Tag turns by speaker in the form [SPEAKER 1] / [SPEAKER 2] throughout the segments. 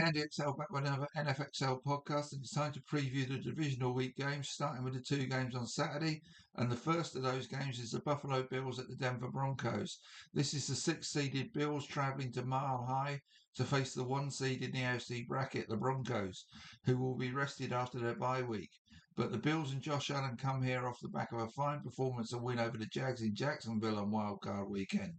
[SPEAKER 1] Andy XL back with another NFXL podcast, and it's time to preview the Divisional week games, starting with the two games on Saturday. And the first of those games is the Buffalo Bills at the Denver Broncos. This is the six-seeded Bills travelling to Mile High to face the one seed in the AFC bracket, the Broncos, who will be rested after their bye week. But the Bills and Josh Allen come here off the back of a fine performance and win over the Jags in Jacksonville on Wildcard Weekend.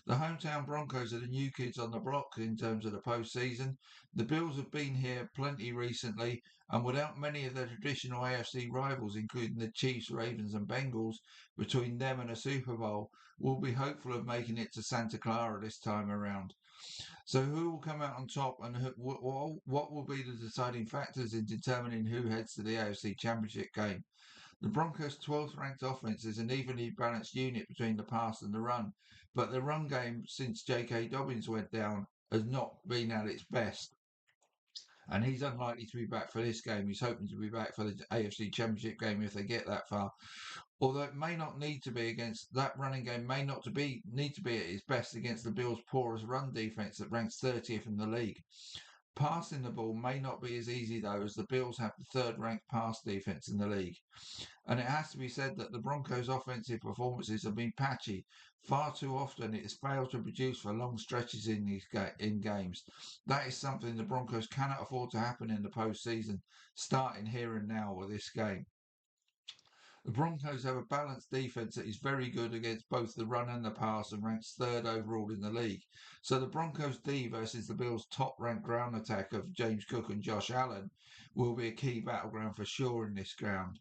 [SPEAKER 1] The hometown Broncos are the new kids on the block in terms of the postseason. The Bills have been here plenty recently, and without many of their traditional AFC rivals, including the Chiefs, Ravens, and Bengals, between them and a Super Bowl, we'll be hopeful of making it to Santa Clara this time around. So, who will come out on top, and what will be the deciding factors in determining who heads to the AFC Championship game? The Broncos' 12th ranked offense is an evenly balanced unit between the pass and the run, but the run game since J.K. Dobbins went down has not been at its best, and he's unlikely to be back for this game. He's hoping to be back for the AFC Championship game if they get that far. Although it may not need to be against that running game, may not to be need to be at its best against the Bills' porous run defense that ranks 30th in the league. Passing the ball may not be as easy, though, as the Bills have the third-ranked pass defense in the league. And it has to be said that the Broncos' offensive performances have been patchy. Far too often it has failed to produce for long stretches in games. That is something the Broncos cannot afford to happen in the postseason, starting here and now with this game. The Broncos have a balanced defense that is very good against both the run and the pass and ranks third overall in the league. So the Broncos D versus the Bills' top-ranked ground attack of James Cook and Josh Allen will be a key battleground for sure in this game.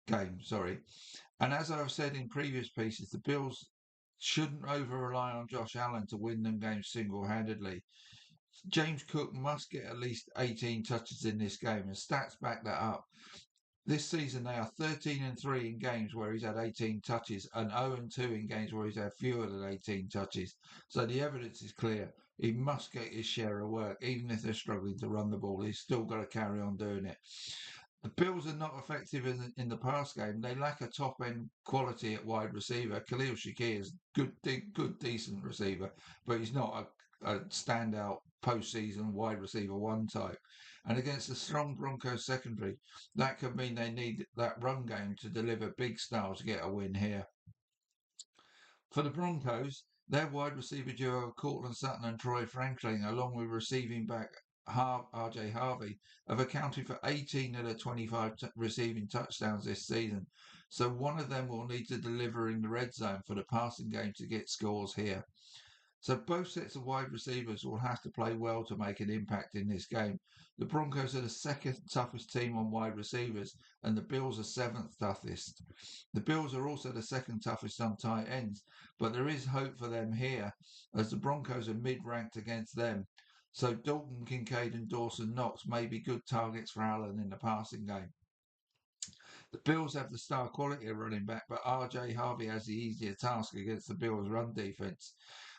[SPEAKER 1] And as I've said in previous pieces, the Bills shouldn't over-rely on Josh Allen to win them games single-handedly. James Cook must get at least 18 touches in this game, and stats back that up. This season, they are 13-3 in games where he's had 18 touches and 0-2 in games where he's had fewer than 18 touches. So the evidence is clear. He must get his share of work. Even if they're struggling to run the ball, he's still got to carry on doing it. The Bills are not effective in the pass game. They lack a top-end quality at wide receiver. Khalil Shakir is good, decent receiver, but he's not a standout postseason wide receiver one type. And against a strong Broncos secondary, that could mean they need that run game to deliver big styles to get a win here. For the Broncos, their wide receiver duo of Courtland Sutton and Troy Franklin, along with receiving back RJ Harvey, have accounted for 18 of the 25 receiving touchdowns this season. So one of them will need to deliver in the red zone for the passing game to get scores here. So both sets of wide receivers will have to play well to make an impact in this game. The Broncos are the second toughest team on wide receivers, and the Bills are seventh toughest. The Bills are also the second toughest on tight ends, but there is hope for them here, as the Broncos are mid-ranked against them. So Dalton Kincaid and Dawson Knox may be good targets for Allen in the passing game. The Bills have the star quality of running back, but RJ Harvey has the easier task against the Bills' run defense.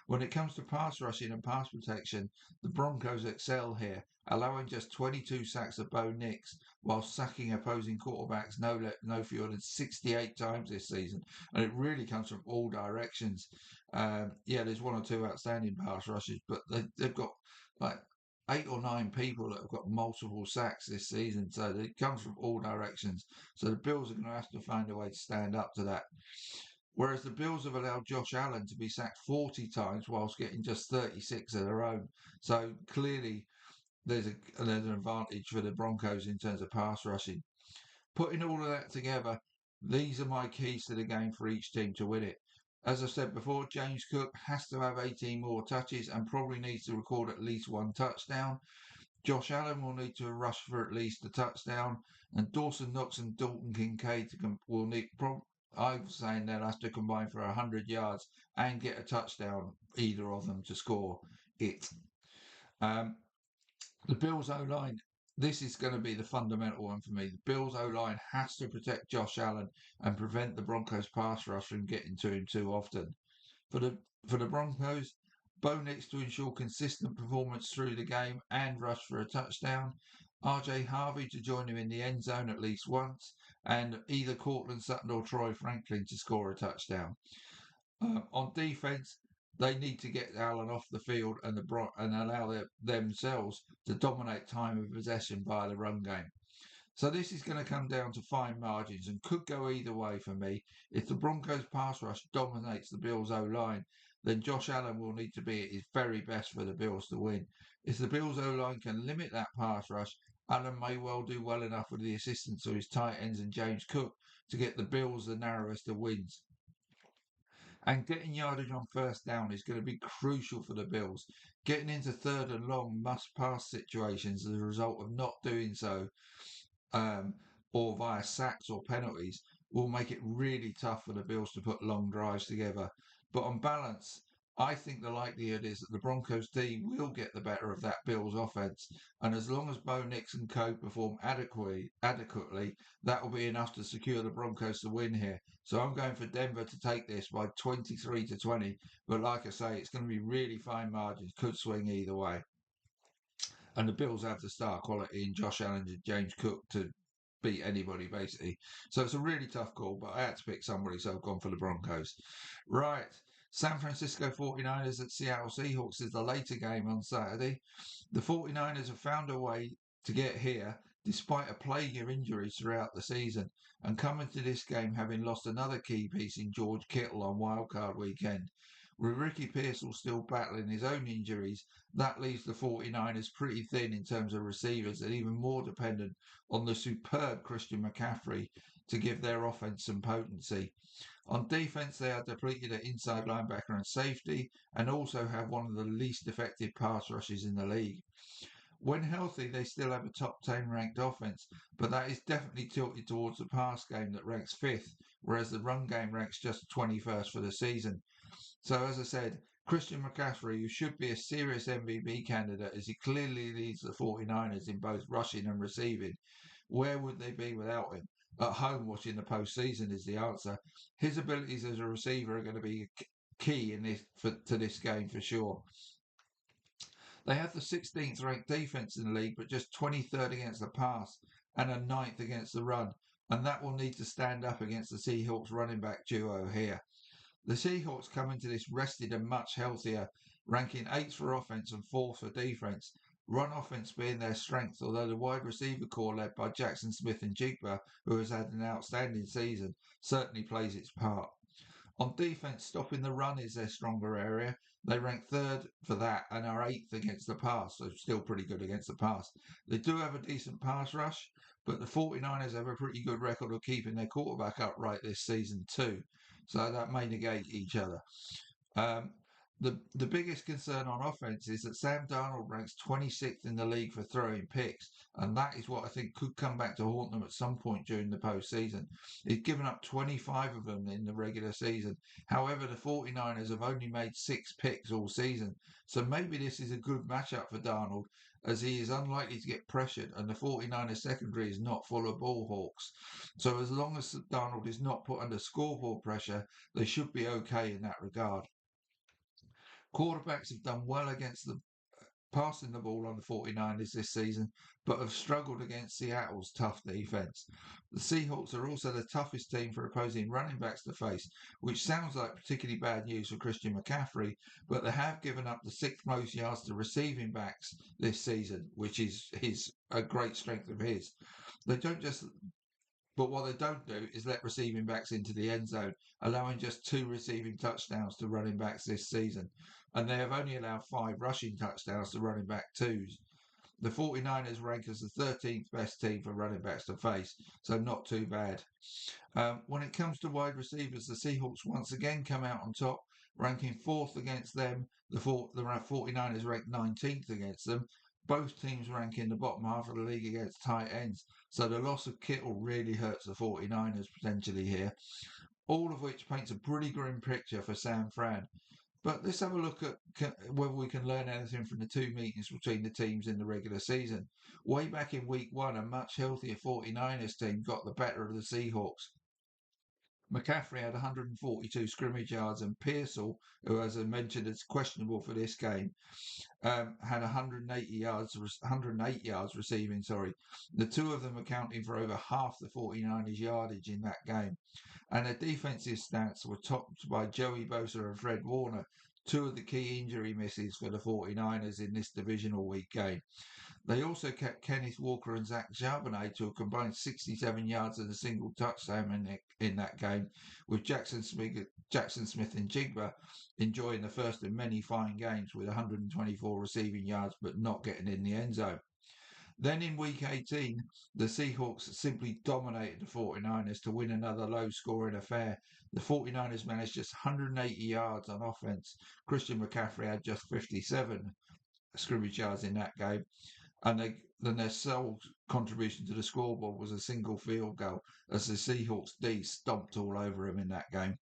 [SPEAKER 1] When it comes to pass rushing and pass protection, the Broncos excel here, allowing just 22 sacks of Bo Nix, while sacking opposing quarterbacks no fewer than 68 times this season. And it really comes from all directions. There's one or two outstanding pass rushes, but they've got like 8 or 9 people that have got multiple sacks this season. So it comes from all directions. So the Bills are going to have to find a way to stand up to that. Whereas the Bills have allowed Josh Allen to be sacked 40 times whilst getting just 36 of their own. So clearly there's an advantage for the Broncos in terms of pass rushing. Putting all of that together, these are my keys to the game for each team to win it. As I said before, James Cook has to have 18 more touches and probably needs to record at least one touchdown. Josh Allen will need to rush for at least a touchdown, and Dawson Knox and Dalton Kincaid will need. I'm saying they'll have to combine for 100 yards and get a touchdown, either of them, to score it. The Bills O-line, this is going to be the fundamental one for me. The Bills O-line has to protect Josh Allen and prevent the Broncos pass rush from getting to him too often. For the Broncos, Bo Nix to ensure consistent performance through the game and rush for a touchdown. RJ Harvey to join him in the end zone at least once, and either Courtland Sutton or Troy Franklin to score a touchdown. On defense, they need to get Allen off the field and allow themselves to dominate time of possession via the run game. So this is going to come down to fine margins and could go either way for me. If the Broncos pass rush dominates the Bills O-line, then Josh Allen will need to be at his very best for the Bills to win. If the Bills O-line can limit that pass rush, Allen may well do well enough with the assistance of his tight ends and James Cook to get the Bills the narrowest of wins. And getting yardage on first down is going to be crucial for the Bills. Getting into third and long must-pass situations as a result of not doing so or via sacks or penalties will make it really tough for the Bills to put long drives together. But on balance, I think the likelihood is that the Broncos D will get the better of that Bills offense. And as long as Bo Nix and co perform adequately, that will be enough to secure the Broncos to win here. So I'm going for Denver to take this by 23-20. But like I say, it's going to be really fine margins. Could swing either way. And the Bills have the star quality in Josh Allen and James Cook to beat anybody, basically. So it's a really tough call, but I had to pick somebody, so I've gone for the Broncos. Right. San Francisco 49ers at Seattle Seahawks is the later game on Saturday. The 49ers have found a way to get here despite a plague of injuries throughout the season and coming to this game having lost another key piece in George Kittle on wildcard weekend. With Ricky Pearsall still battling his own injuries, that leaves the 49ers pretty thin in terms of receivers and even more dependent on the superb Christian McCaffrey to give their offense some potency. On defense, they are depleted at inside linebacker and safety and also have one of the least effective pass rushes in the league. When healthy, they still have a top 10 ranked offense, but that is definitely tilted towards the pass game that ranks 5th, whereas the run game ranks just 21st for the season. So, as I said, Christian McCaffrey, who should be a serious MVP candidate as he clearly leads the 49ers in both rushing and receiving, where would they be without him? At home watching the postseason is the answer. His abilities as a receiver are going to be key to this game for sure. They have the 16th ranked defense in the league, but just 23rd against the pass and a 9th against the run, and that will need to stand up against the Seahawks running back duo here. The Seahawks come into this rested and much healthier, ranking 8th for offense and 4th for defense. Run offense being their strength, although the wide receiver core led by Jackson Smith and Jigba, who has had an outstanding season, certainly plays its part. On defense, stopping the run is their stronger area. They rank 3rd for that and are 8th against the pass, so still pretty good against the pass. They do have a decent pass rush, but the 49ers have a pretty good record of keeping their quarterback upright this season too. So that may negate each other. The biggest concern on offense is that Sam Darnold ranks 26th in the league for throwing picks, and that is what I think could come back to haunt them at some point during the postseason. He's given up 25 of them in the regular season. However, the 49ers have only made 6 picks all season, so maybe this is a good matchup for Darnold, as he is unlikely to get pressured and the 49ers secondary is not full of ball hawks. So as long as Darnold is not put under scoreboard pressure, they should be okay in that regard. Quarterbacks have done well against the passing the ball on the 49ers this season, but have struggled against Seattle's tough defense. The Seahawks are also the toughest team for opposing running backs to face, which sounds like particularly bad news for Christian McCaffrey, but they have given up the 6th most yards to receiving backs this season, which is a great strength of his. But what they don't do is let receiving backs into the end zone, allowing just 2 receiving touchdowns to running backs this season. And they have only allowed 5 rushing touchdowns to running back twos. The 49ers rank as the 13th best team for running backs to face, so not too bad. When it comes to wide receivers, the Seahawks once again come out on top, ranking 4th against them. The 49ers rank 19th against them. Both teams rank in the bottom half of the league against tight ends, so the loss of Kittle really hurts the 49ers potentially here, all of which paints a pretty grim picture for San Fran. But let's have a look at whether we can learn anything from the 2 meetings between the teams in the regular season. Way back in week 1, a much healthier 49ers team got the better of the Seahawks. McCaffrey had 142 scrimmage yards, and Pearsall, who, as I mentioned, is questionable for this game, had 108 yards receiving. The 2 of them accounting for over half the 49ers yardage in that game. And their defensive stats were topped by Joey Bosa and Fred Warner, two of the key injury misses for the 49ers in this divisional week game. They also kept Kenneth Walker and Zach Charbonnet to a combined 67 yards and a single touchdown in that game, with Jackson Smith and Jigba enjoying the first of many fine games with 124 receiving yards but not getting in the end zone. Then in week 18, the Seahawks simply dominated the 49ers to win another low-scoring affair. The 49ers managed just 180 yards on offense. Christian McCaffrey had just 57 scrimmage yards in that game. And then their sole contribution to the scoreboard was a single field goal as the Seahawks D stomped all over him in that game.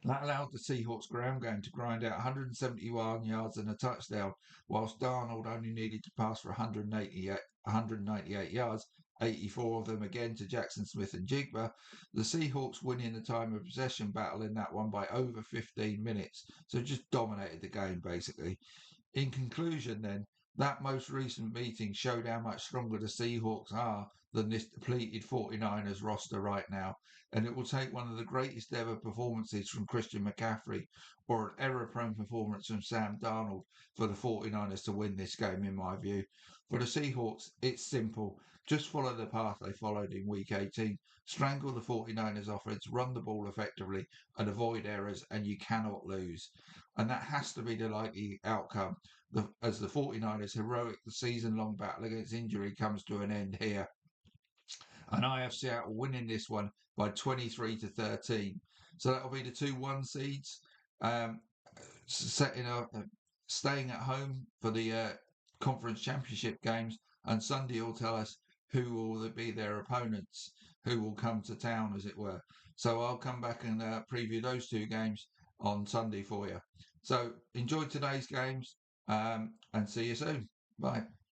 [SPEAKER 1] That allowed the Seahawks ground game to grind out 171 yards and a touchdown, whilst Darnold only needed to pass for 198 yards, 84 of them again to Jackson Smith and Jigba. The Seahawks winning the time of possession battle in that one by over 15 minutes, so just dominated the game basically. In conclusion then, that most recent meeting showed how much stronger the Seahawks are than this depleted 49ers roster right now, and it will take one of the greatest ever performances from Christian McCaffrey or an error-prone performance from Sam Darnold for the 49ers to win this game, in my view. For the Seahawks, it's simple. Just follow the path they followed in Week 18. Strangle the 49ers offense, run the ball effectively, and avoid errors, and you cannot lose. And that has to be the likely outcome as the 49ers' heroic season-long battle against injury comes to an end here. And I have Seattle winning this one by 23-13. So that'll be the 2-1 seeds staying at home for the conference championship games. And Sunday will tell us who will be their opponents, who will come to town, as it were. So I'll come back and preview those two games on Sunday for you. So enjoy today's games and see you soon. Bye.